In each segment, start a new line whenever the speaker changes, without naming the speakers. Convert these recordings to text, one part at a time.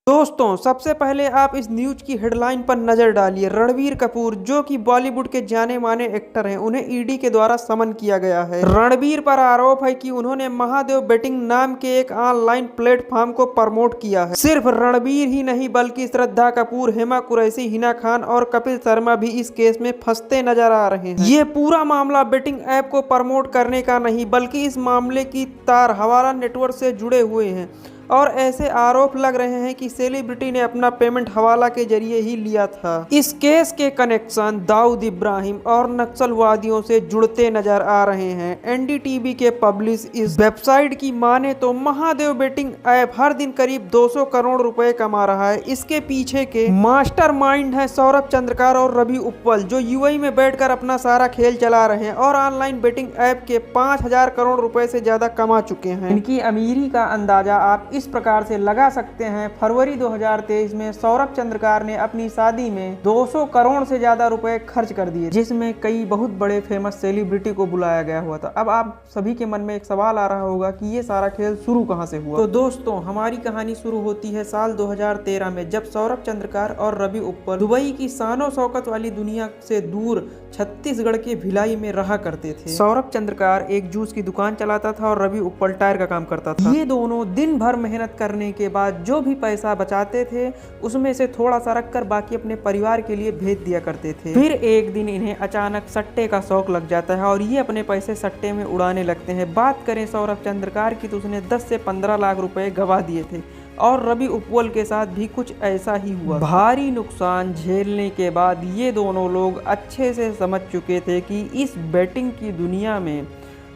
दोस्तों सबसे पहले आप इस न्यूज की हेडलाइन पर नजर डालिए। रणबीर कपूर जो कि बॉलीवुड के जाने माने एक्टर हैं, उन्हें ईडी के द्वारा समन किया गया है। रणबीर पर आरोप है कि उन्होंने महादेव बेटिंग नाम के एक ऑनलाइन प्लेटफॉर्म को प्रमोट किया है। सिर्फ रणबीर ही नहीं बल्कि श्रद्धा कपूर, हेमा कुरैशी, हिना खान और कपिल शर्मा भी इस केस में फंसते नजर आ रहे हैं। ये पूरा मामला बेटिंग ऐप को प्रमोट करने का नहीं बल्कि इस मामले की तार हवाला नेटवर्क से जुड़े हुए हैं और ऐसे आरोप लग रहे हैं कि सेलिब्रिटी ने अपना पेमेंट हवाला के जरिए ही लिया था। इस केस के कनेक्शन दाऊद इब्राहिम और नक्सलवादियों से जुड़ते नजर आ रहे हैं। एनडीटीवी के पब्लिश इस वेबसाइट की माने तो महादेव बेटिंग ऐप हर दिन करीब 200 करोड़ रुपए कमा रहा है। इसके पीछे के मास्टरमाइंड है सौरभ चंद्रकार और रवि उपल, जो यूएई में बैठकर अपना सारा खेल चला रहे हैं और ऑनलाइन बेटिंग ऐप के 5000 करोड़ रुपए से ज्यादा कमा चुके हैं। इनकी अमीरी का अंदाजा आप इस प्रकार से लगा सकते हैं। फरवरी 2023 में सौरभ चंद्रकार ने अपनी शादी में 200 करोड़ से ज्यादा रुपए खर्च कर दिए, जिसमें कई बहुत बड़े फेमस सेलिब्रिटी को बुलाया गया हुआ था। अब आप सभी के मन में एक सवाल आ रहा होगा कि ये सारा खेल शुरू कहां से हुआ। तो दोस्तों हमारी कहानी शुरू होती है साल 2013 में, जब सौरभ चंद्रकार और रवि उपल दुबई की शानो शौकत वाली दुनिया से दूर छत्तीसगढ़ के भिलाई में रहा करते थे। सौरभ चंद्रकार एक जूस की दुकान चलाता था और रवि उपल टायर का काम करता था। ये दोनों दिन भर मेहनत करने के बाद जो भी पैसा बचाते थे उसमें से थोड़ा सा रखकर बाकी अपने परिवार के लिए भेज दिया करते थे। फिर एक दिन इन्हें अचानक सट्टे का शौक लग जाता है और ये अपने पैसे सट्टे में उड़ाने लगते हैं। बात करें सौरभ चंद्रकार की तो उसने 10 से 15 लाख रुपए गवा दिए थे और रवि उपल के साथ भी कुछ ऐसा ही हुआ। भारी नुकसान झेलने के बाद ये दोनों लोग अच्छे से समझ चुके थे कि इस बेटिंग की दुनिया में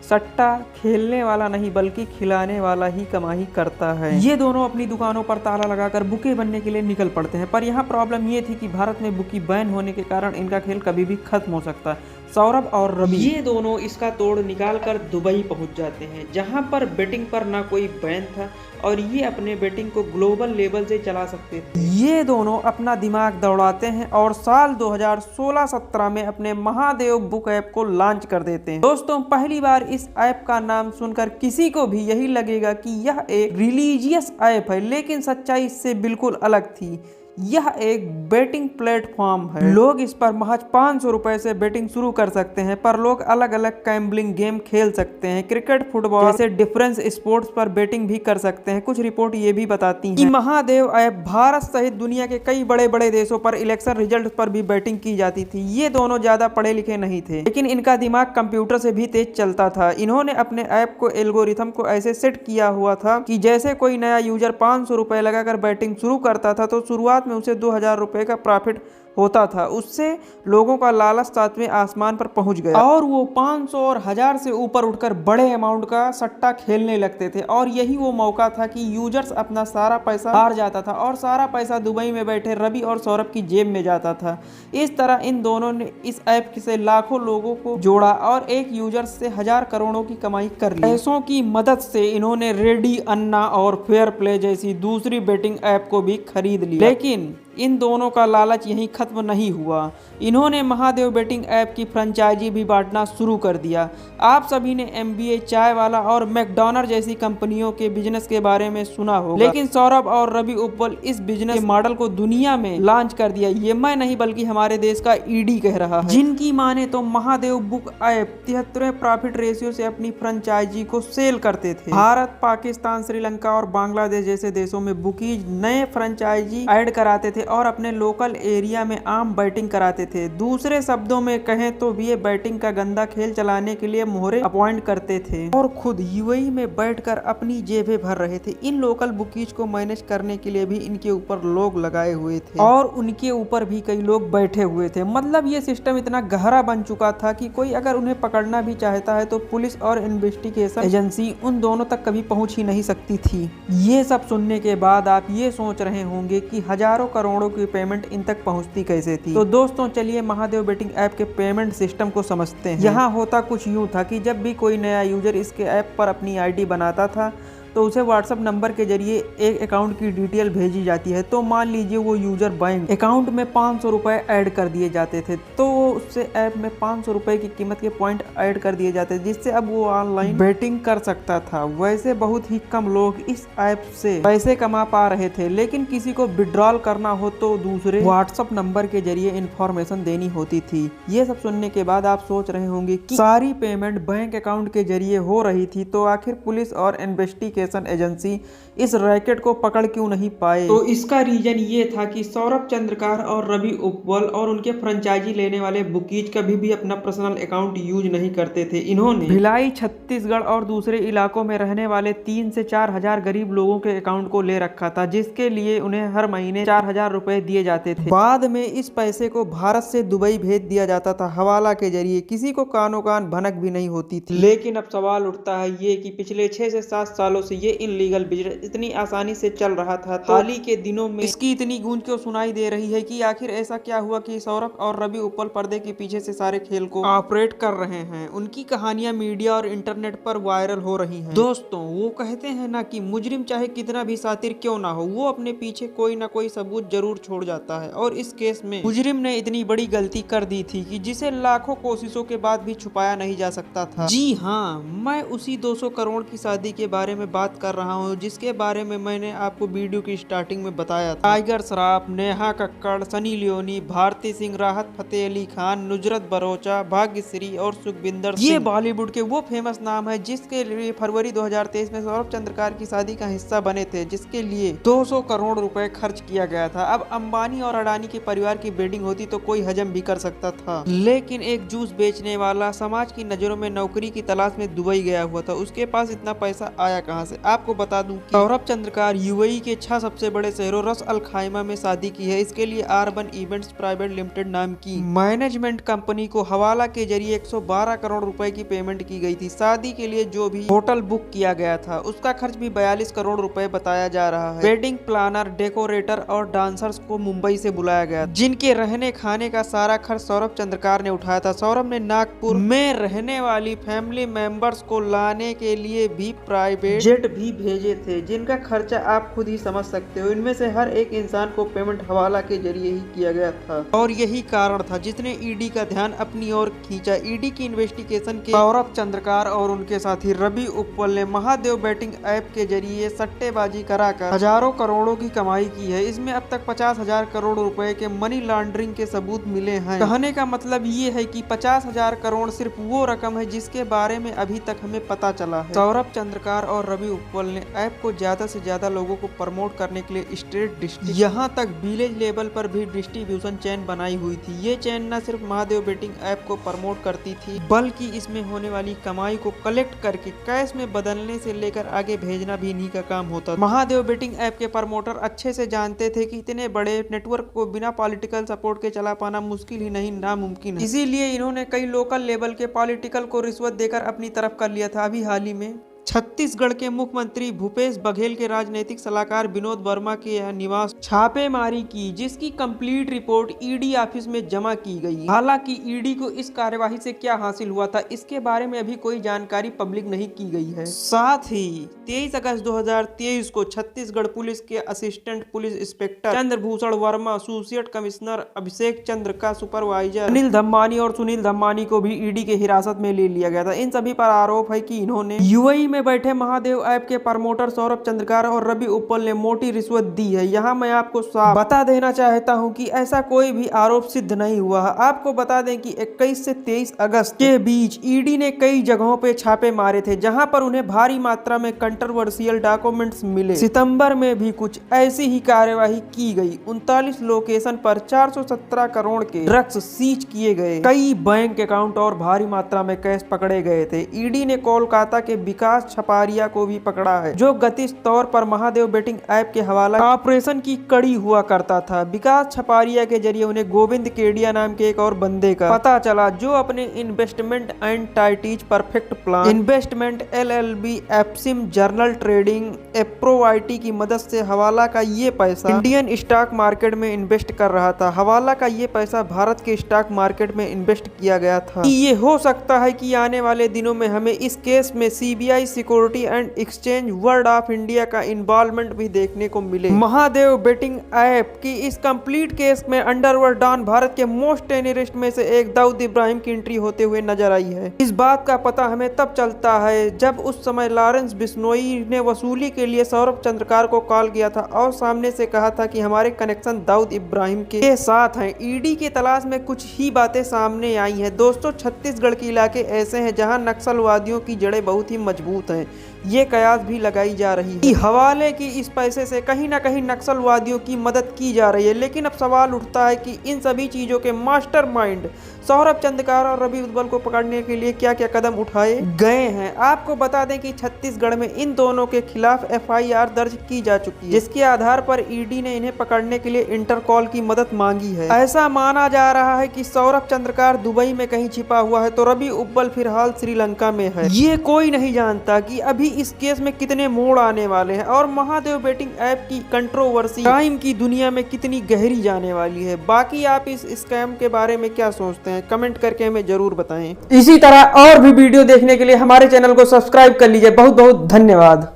सट्टा खेलने वाला नहीं बल्कि खिलाने वाला ही कमाई करता है। ये दोनों अपनी दुकानों पर ताला लगाकर बुके बनने के लिए निकल पड़ते हैं, पर यहाँ प्रॉब्लम ये थी कि भारत में बुकी बैन होने के कारण इनका खेल कभी भी खत्म हो सकता है। सौरभ और रवि ये दोनों इसका तोड़ निकाल कर दुबई पहुंच जाते हैं, जहां पर बेटिंग पर ना कोई बैन था और ये अपने बेटिंग को ग्लोबल लेवल से चला सकते थे। ये दोनों अपना दिमाग दौड़ाते हैं और साल 2016-17 में अपने महादेव बुक ऐप को लॉन्च कर देते हैं। दोस्तों पहली बार इस ऐप का नाम सुनकर किसी को भी यही लगेगा कि यह एक रिलीजियस ऐप है, लेकिन सच्चाई इससे बिल्कुल अलग थी। यह एक बेटिंग प्लेटफॉर्म है। लोग इस पर महज 500 रुपए से बेटिंग शुरू कर सकते हैं, पर लोग अलग अलग गैम्बलिंग गेम खेल सकते हैं। क्रिकेट, फुटबॉल जैसे डिफरेंस स्पोर्ट्स पर बेटिंग भी कर सकते हैं। कुछ रिपोर्ट ये भी बताती हैं कि महादेव ऐप भारत सहित दुनिया के कई बड़े बड़े देशों पर इलेक्शन रिजल्ट पर भी बेटिंग की जाती थी। ये दोनों ज्यादा पढ़े लिखे नहीं थे, लेकिन इनका दिमाग कंप्यूटर से भी तेज चलता था। इन्होंने अपने ऐप को एल्गोरिथम को ऐसे सेट किया हुआ था कि जैसे कोई नया यूजर 500 रुपए लगाकर बैटिंग शुरू करता था तो शुरुआत में उसे 2000 रुपए का प्रॉफिट होता था। उससे लोगों का लालच सातवें आसमान पर पहुंच गया और वो 500 और 1000 से ऊपर उठकर बड़े अमाउंट का सट्टा खेलने लगते थे। और यही वो मौका था कि यूजर्स अपना सारा पैसा हार जाता था और सारा पैसा दुबई में बैठे रवि और सौरभ की जेब में जाता था। इस तरह इन दोनों ने इस ऐप से लाखों लोगों को जोड़ा और एक यूजर से 1000 करोड़ों की कमाई कर ली। पैसों की मदद से इन्होंने रेडी, अन्ना और फेयर प्ले जैसी दूसरी बेटिंग ऐप को भी खरीद लिया। लेकिन इन दोनों का लालच यहीं खत्म नहीं हुआ। इन्होंने महादेव बेटिंग ऐप की फ्रेंचाइजी भी बांटना शुरू कर दिया। आप सभी ने MBA, चाय वाला और मैकडॉनल्ड जैसी कंपनियों के बिजनेस के बारे में सुना होगा, लेकिन सौरभ और रवि उपल इस बिजनेस के मॉडल को दुनिया में लॉन्च कर दिया। ये मैं नहीं बल्कि हमारे देश का ईडी कह रहा है, जिनकी माने तो महादेव बुक ऐप 73वें प्रॉफिट रेशियो से अपनी फ्रेंचाइजी को सेल करते थे। भारत, पाकिस्तान, श्रीलंका और बांग्लादेश जैसे देशों में बुकीज नए फ्रेंचाइजी ऐड कराते थे और अपने लोकल एरिया में आम बैटिंग कराते थे। दूसरे शब्दों में कहें तो ये बैटिंग का गंदा खेल चलाने के लिए मोहरे अपॉइंट करते थे और खुद यूएई में बैठकर अपनी जेबें भर रहे थे। इन लोकल बुकीज को मैनेज करने के लिए भी इनके ऊपर लोग लगाए हुए थे और उनके ऊपर भी कई लोग बैठे हुए थे। मतलब ये सिस्टम इतना गहरा बन चुका था कि कोई अगर उन्हें पकड़ना भी चाहता है तो पुलिस और इन्वेस्टिगेशन एजेंसी उन दोनों तक कभी पहुंच ही नहीं सकती थी। ये सब सुनने के बाद आप ये सोच रहे होंगे कि हजारों करोड़ों की पेमेंट इन तक पहुंचती कैसे थी। तो दोस्तों चलिए महादेव बेटिंग ऐप के पेमेंट सिस्टम को समझते हैं। यहाँ होता कुछ यूं था कि जब भी कोई नया यूजर इसके ऐप पर अपनी आईडी बनाता था तो उसे व्हाट्सएप नंबर के जरिए एक अकाउंट की डिटेल भेजी जाती है। तो मान लीजिए वो यूजर बैंक अकाउंट में 500 रुपए ऐड कर दिए जाते थे, तो उससे ऐप में 500 रुपए की कीमत के पॉइंट ऐड कर दिए जाते थे, जिससे अब वो ऑनलाइन बेटिंग कर सकता था। वैसे बहुत ही कम लोग इस ऐप से पैसे कमा पा रहे थे, लेकिन किसी को विड्रॉल करना हो तो दूसरे व्हाट्सएप नंबर के जरिए इंफॉर्मेशन देनी होती थी। ये सब सुनने के बाद आप सोच रहे होंगे कि सारी पेमेंट बैंक अकाउंट के जरिए हो रही थी, तो आखिर पुलिस और इन्वेस्टिगेशन एजेंसी इस रैकेट को पकड़ क्यों नहीं पाए? तो इसका रीजन ये था कि सौरभ चंद्रकार और रवि उपल और उनके फ्रेंचाइजी लेने वाले बुकीज कभी भी अपना पर्सनल अकाउंट यूज नहीं करते थे। इन्होंने भिलाई, छत्तीसगढ़ और दूसरे इलाकों में रहने वाले 3 से 4 हजार गरीब लोगों के अकाउंट को ले रखा था, जिसके लिए उन्हें हर महीने 4,000 रुपए दिए जाते थे। बाद में इस पैसे को भारत से दुबई भेज दिया जाता था हवाला के जरिए। किसी को कानो कान भनक भी नहीं होती थी। लेकिन अब सवाल उठता है ये कि पिछले 6 से 7 सालों से ये इनलीगल बिजनेस इतनी आसानी से चल रहा था, तो हाल ही के दिनों में इसकी इतनी गूंज क्यों सुनाई दे रही है कि आखिर ऐसा क्या हुआ कि सौरभ और रवि उपल पर्दे के पीछे से सारे खेल को ऑपरेट कर रहे हैं? उनकी कहानियां मीडिया और इंटरनेट पर वायरल हो रही हैं। दोस्तों, वो कहते हैं ना कि मुजरिम चाहे कितना भी सातिर क्यों ना हो, वो अपने पीछे कोई ना कोई सबूत जरूर छोड़ जाता है। और इस केस में मुजरिम ने इतनी बड़ी गलती कर दी थी कि जिसे लाखों कोशिशों के बाद भी छुपाया नहीं जा सकता था। जी हाँ, मैं उसी 200 करोड़ की शादी के बारे में बात कर रहा हूँ, जिसके बारे में मैंने आपको वीडियो की स्टार्टिंग में बताया था। टाइगर श्रॉफ, नेहा कक्कड़, सनी लियोनी, भारती सिंह, राहत फतेह अली खान, नुजरत बरोचा, भाग्यश्री और सुखविंदर सिंह, ये बॉलीवुड के वो फेमस नाम है जिसके लिए फरवरी 2023 में सौरभ चंद्रकार की शादी का हिस्सा बने थे, जिसके लिए 200 करोड़ रुपए खर्च किया गया था। अब अंबानी और अडानी के परिवार की वेडिंग होती तो कोई हजम भी कर सकता था, लेकिन एक जूस बेचने वाला समाज की नजरों में नौकरी की तलाश में दुबई गया हुआ था, उसके पास इतना पैसा आया कहां से? आपको बता दूं कि सौरभ चंद्रकार यूएई के 6 सबसे बड़े शहरों रस अल खाइमा में शादी की है। इसके लिए R1 इवेंट्स प्राइवेट लिमिटेड नाम की मैनेजमेंट कंपनी को हवाला के जरिए 112 करोड़ रुपए की पेमेंट की गई थी। शादी के लिए जो भी होटल बुक किया गया था उसका खर्च भी 42 करोड़ रुपए बताया जा रहा है। वेडिंग प्लानर, डेकोरेटर और डांसर्स को मुंबई से बुलाया गया, जिनके रहने खाने का सारा खर्च सौरभ चंद्रकार ने उठाया था। सौरभ ने नागपुर में रहने वाली फैमिली मेंबर्स को लाने के लिए भी प्राइवेट जेट भी भेजे थे, जिनका खर्चा आप खुद ही समझ सकते हो। इनमें से हर एक इंसान को पेमेंट हवाला के जरिए ही किया गया था, और यही कारण था जिसने ईडी का ध्यान अपनी ओर खींचा। ईडी की इन्वेस्टिगेशन के सौरभ चंद्रकार और उनके साथी रवि उपल ने महादेव बैटिंग ऐप के जरिए सट्टेबाजी कराकर हजारों करोड़ों की कमाई की है। इसमें अब तक 50,000 करोड़ रुपए के मनी लॉन्ड्रिंग के सबूत मिले हैं। कहने का मतलब ये है कि 50,000 करोड़ सिर्फ वो रकम है जिसके बारे में अभी तक हमें पता चला है। सौरभ चंद्रकार और रवि उपल ने ऐप को ज्यादा से ज्यादा लोगों को प्रमोट करने के लिए स्टेट, डिस्ट्रिक्ट, यहाँ तक विलेज लेवल पर भी डिस्ट्रीब्यूशन चेन बनाई हुई थी। ये चेन न सिर्फ महादेव बेटिंग ऐप को प्रमोट करती थी, बल्कि इसमें होने वाली कमाई को कलेक्ट करके कैश में बदलने से लेकर आगे भेजना भी इन्हीं का काम होता था। महादेव बेटिंग ऐप के प्रमोटर अच्छे से जानते थे कि इतने बड़े नेटवर्क को बिना पॉलिटिकल सपोर्ट के चला पाना मुश्किल ही नहीं, नामुमकिन है। इसीलिए इन्होंने कई लोकल लेवल के पॉलिटिकल को रिश्वत देकर अपनी तरफ कर लिया था। अभी हाल ही में छत्तीसगढ़ के मुख्यमंत्री भूपेश बघेल के राजनीतिक सलाहकार विनोद वर्मा के निवास छापेमारी की, जिसकी कंप्लीट रिपोर्ट ईडी ऑफिस में जमा की गई। हालांकि ईडी को इस कार्यवाही से क्या हासिल हुआ था, इसके बारे में अभी कोई जानकारी पब्लिक नहीं की गई है। साथ ही 23 अगस्त 2023 को छत्तीसगढ़ पुलिस के assistant police inspector Chandrabhushan Verma, associate commissioner Abhishek Chandra का सुपरवाइजर अनिल धम्मानी और सुनील धम्मानी को भी ईडी के हिरासत में ले लिया गया था। इन सभी पर आरोप है कि इन्होंने यूएई में बैठे महादेव ऐप के प्रमोटर सौरभ चंद्रकार और रवि उपल ने मोटी रिश्वत दी है। यहाँ मैं आपको साफ बता देना चाहता हूँ कि ऐसा कोई भी आरोप सिद्ध नहीं हुआ है। आपको बता दें कि 21 से 23 अगस्त के बीच ईडी ने कई जगहों पे छापे मारे थे, जहां पर उन्हें भारी मात्रा में कंट्रोवर्शियल डॉक्यूमेंट्स मिले। सितंबर में भी कुछ ऐसी ही कार्यवाही की गई। 39 लोकेशन पर 417 करोड़ के ड्रग्स सीज किए गए। कई बैंक अकाउंट और भारी मात्रा में कैश पकड़े गए थे। ईडी ने कोलकाता के विकास छपारिया को भी पकड़ा है, जो गतिश तौर पर महादेव बेटिंग ऐप के हवाला ऑपरेशन की कड़ी हुआ करता था। विकास छपारिया के जरिए उन्हें गोविंद केडिया नाम के एक और बंदे का पता चला, जो अपने इन्वेस्टमेंट एंड टाइटीज परफेक्ट प्लान इन्वेस्टमेंट LLB एप्सिम जर्नल ट्रेडिंग एप्रोवाइटी की मदद से हवाला का ये पैसा इंडियन स्टॉक मार्केट में इन्वेस्ट कर रहा था। हवाला का ये पैसा भारत के स्टॉक मार्केट में इन्वेस्ट किया गया था। ये हो सकता है कि आने वाले दिनों में हमें इस केस में CBI security and exchange word of India का इन्वॉल्वमेंट भी देखने को मिले। महादेव बेटिंग ऐप की इस कंप्लीट केस में अंडरवर्ल्ड डॉन भारत के मोस्ट टेररिस्ट में से एक दाऊद इब्राहिम की एंट्री होते हुए नजर आई है। इस बात का पता हमें तब चलता है जब उस समय लॉरेंस बिश्नोई ने वसूली के लिए सौरभ चंद्रकार को कॉल किया था और सामने से कहा था कि हमारे कनेक्शन दाऊद इब्राहिम के साथ हैं। ईडी की तलाश में कुछ ही बातें सामने आई हैं। दोस्तों, छत्तीसगढ़ के इलाके ऐसे हैं जहां नक्सलवादियों की जड़ें बहुत ही मजबूत हैं। ये कयास भी लगाई जा रही है हवाले की इस पैसे से कहीं ना कहीं नक्सलवादियों की मदद की जा रही है। लेकिन अब सवाल उठता है कि इन सभी चीजों के मास्टरमाइंड सौरभ चंद्रकार और रवि उदबल को पकड़ने के लिए क्या क्या कदम उठाए गए हैं। आपको बता दें कि छत्तीसगढ़ में इन दोनों के खिलाफ FIR दर्ज की जा चुकी है, जिसके आधार पर ईडी ने इन्हें पकड़ने के लिए इंटरपोल की मदद मांगी है। ऐसा माना जा रहा है कि सौरभ चंद्रकार दुबई में कहीं छिपा हुआ है तो रवि उदबल फिलहाल श्रीलंका में है। ये कोई नहीं जानता कि अभी इस केस में कितने मोड़ आने वाले हैं और महादेव बेटिंग ऐप की कंट्रोवर्सी क्राइम की दुनिया में कितनी गहरी जाने वाली है। बाकी आप इस स्कैम के बारे में क्या सोचते हैं, कमेंट करके हमें जरूर बताएं। इसी तरह और भी वीडियो देखने के लिए हमारे चैनल को सब्सक्राइब कर लीजिए। बहुत बहुत धन्यवाद।